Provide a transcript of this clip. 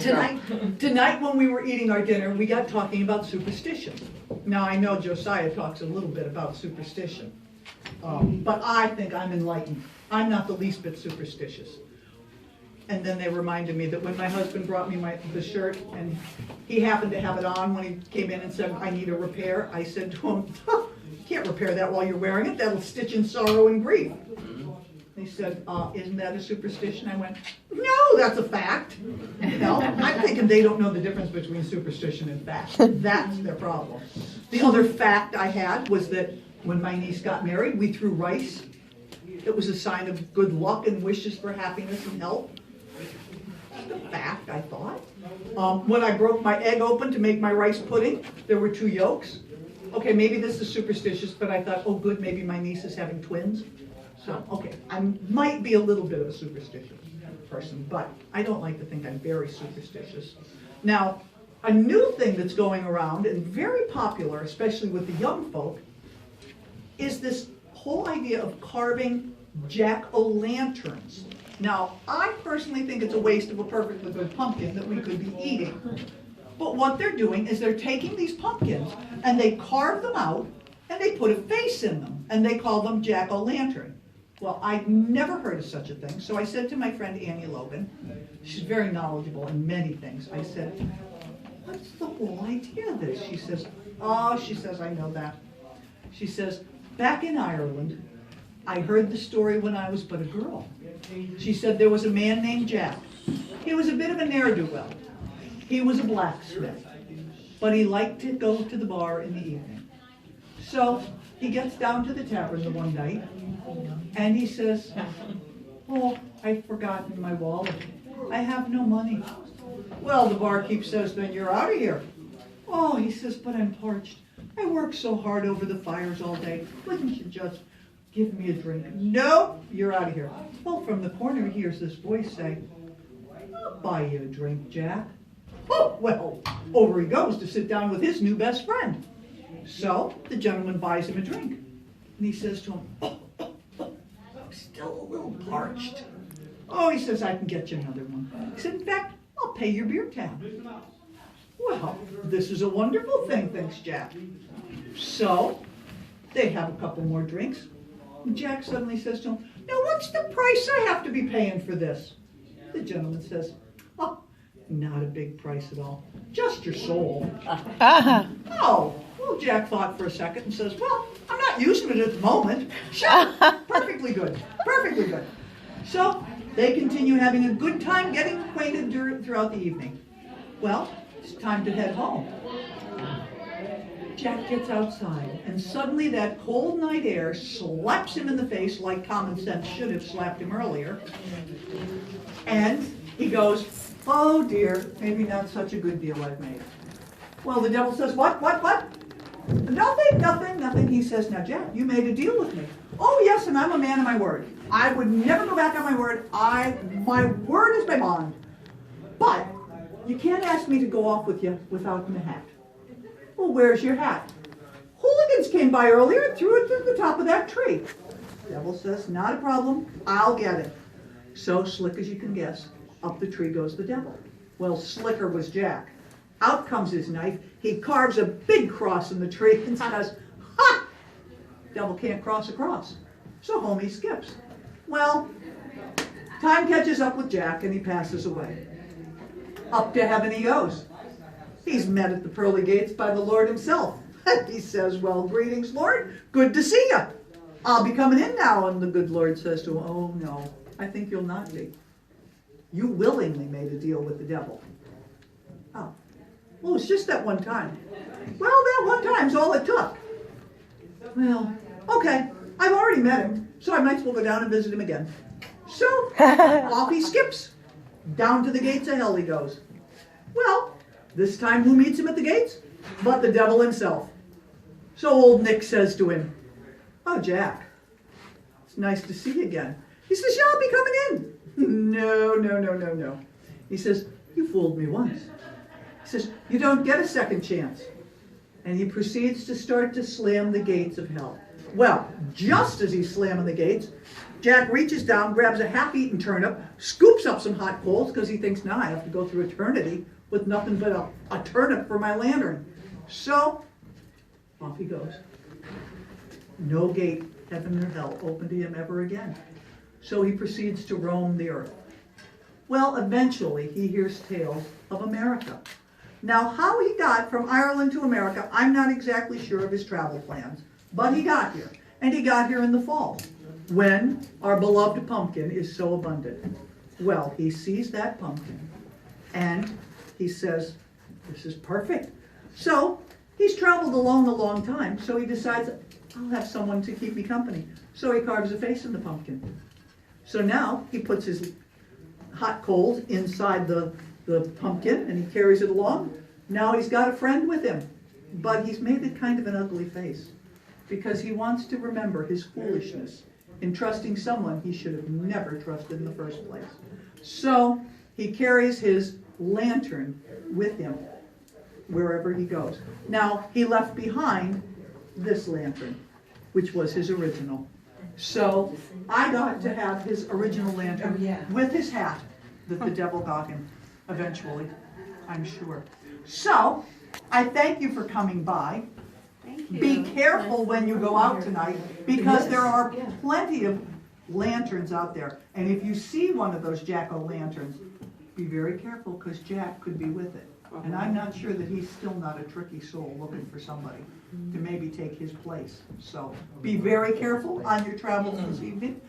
Tonight when we were eating our dinner, we got talking about superstition. Now I know Josiah talks a little bit about superstition, but I think I'm enlightened. I'm not the least bit superstitious. And then they reminded me that when my husband brought me the shirt, and he happened to have it on when he came in and said, I need a repair, I said to him, you can't repair that while you're wearing it, that'll stitch in sorrow and grief. He said, isn't that a superstition? I went, no, that's a fact. You know, I'm thinking they don't know the difference between superstition and fact. That's their problem. The other fact I had was that when my niece got married, we threw rice. It was a sign of good luck and wishes for happiness and health. That's a fact, I thought. When I broke my egg open to make my rice pudding, there were 2 yolks. Okay, maybe this is superstitious, but I thought, oh good, maybe my niece is having twins. So, okay, I might be a little bit of a superstitious person, but I don't like to think I'm very superstitious. Now, a new thing that's going around and very popular, especially with the young folk, is this whole idea of carving jack-o'-lanterns. Now, I personally think it's a waste of a perfectly good pumpkin that we could be eating. But what they're doing is they're taking these pumpkins and they carve them out and they put a face in them and they call them jack-o'-lantern. Well, I'd never heard of such a thing, so I said to my friend Annie Logan, she's very knowledgeable in many things, I said, what's the whole idea of this? She says, I know that. She says, back in Ireland, I heard the story when I was but a girl. She said there was a man named Jack. He was a bit of a ne'er-do-well. He was a blacksmith, but he liked to go to the bar in the evening. So he gets down to the tavern the one night, and he says, oh, I've forgotten my wallet. I have no money. Well, the barkeep says, then you're out of here. Oh, he says, but I'm parched. I work so hard over the fires all day. Wouldn't you just give me a drink? No, you're out of here. Well, from the corner he hears this voice say, I'll buy you a drink, Jack. Oh, well, over he goes to sit down with his new best friend. So the gentleman buys him a drink. And he says to him, I'm still a little parched. Oh, he says, I can get you another one. He said, in fact, I'll pay your beer tab. Well, this is a wonderful thing, thinks Jack. So they have a couple more drinks. And Jack suddenly says to him, now what's the price I have to be paying for this? The gentleman says, oh, not a big price at all. Just your soul. Oh, well, Jack thought for a second and says, well, I'm not using it at the moment. Sure, perfectly good, perfectly good. So they continue having a good time getting acquainted throughout the evening. Well, it's time to head home. Jack gets outside, and suddenly that cold night air slaps him in the face like common sense should have slapped him earlier. And he goes, oh dear, maybe not such a good deal I've made. Well, the devil says, what? Nothing. He says, now Jack, you made a deal with me. Oh yes, and I'm a man of my word. I would never go back on my word. My word is my bond. But you can't ask me to go off with you without my hat. Well, where's your hat? Hooligans came by earlier and threw it to the top of that tree. The devil says, not a problem, I'll get it. So slick as you can guess, up the tree goes the devil. Well, slicker was Jack. Out comes his knife, he carves a big cross in the tree and says, ha! Devil can't cross a cross. So home he skips. Well, time catches up with Jack and he passes away. Up to heaven he goes. He's met at the pearly gates by the Lord himself. He says, well, greetings, Lord. Good to see you. I'll be coming in now. And the good Lord says to him, oh, no, I think you'll not be. You willingly made a deal with the devil. Oh, well, it's just that one time. Well, that one time's all it took. Well, okay, I've already met him, so I might as well go down and visit him again. So, off he skips. Down to the gates of hell he goes. Well, this time who meets him at the gates? But the devil himself. So old Nick says to him, oh, Jack, it's nice to see you again. He says, yeah, I'll be coming in. No. He says, you fooled me once. He says, you don't get a second chance. And he proceeds to start to slam the gates of hell. Well, just as he's slamming the gates, Jack reaches down, grabs a half-eaten turnip, scoops up some hot coals, because he thinks, now I have to go through eternity with nothing but a turnip for my lantern. So, off he goes. No gate, heaven or hell, open to him ever again. So he proceeds to roam the earth. Well, eventually he hears tales of America. Now, how he got from Ireland to America, I'm not exactly sure of his travel plans, but he got here. And he got here in the fall, when our beloved pumpkin is so abundant. Well, he sees that pumpkin, and he says, this is perfect. So, he's traveled alone a long time, so he decides, I'll have someone to keep me company. So he carves a face in the pumpkin. So now he puts his hot coals inside the pumpkin and he carries it along. Now he's got a friend with him, but he's made it kind of an ugly face because he wants to remember his foolishness in trusting someone he should have never trusted in the first place. So he carries his lantern with him wherever he goes. Now he left behind this lantern, which was his original. So I got to have his original lantern with his hat that the devil got him eventually, I'm sure. So I thank you for coming by. Thank you. Be careful when you go out tonight because there are plenty of lanterns out there. And if you see one of those jack-o'-lanterns, be very careful because Jack could be with it. And I'm not sure that he's still not a tricky soul looking for somebody to maybe take his place. So be very careful on your travels this evening.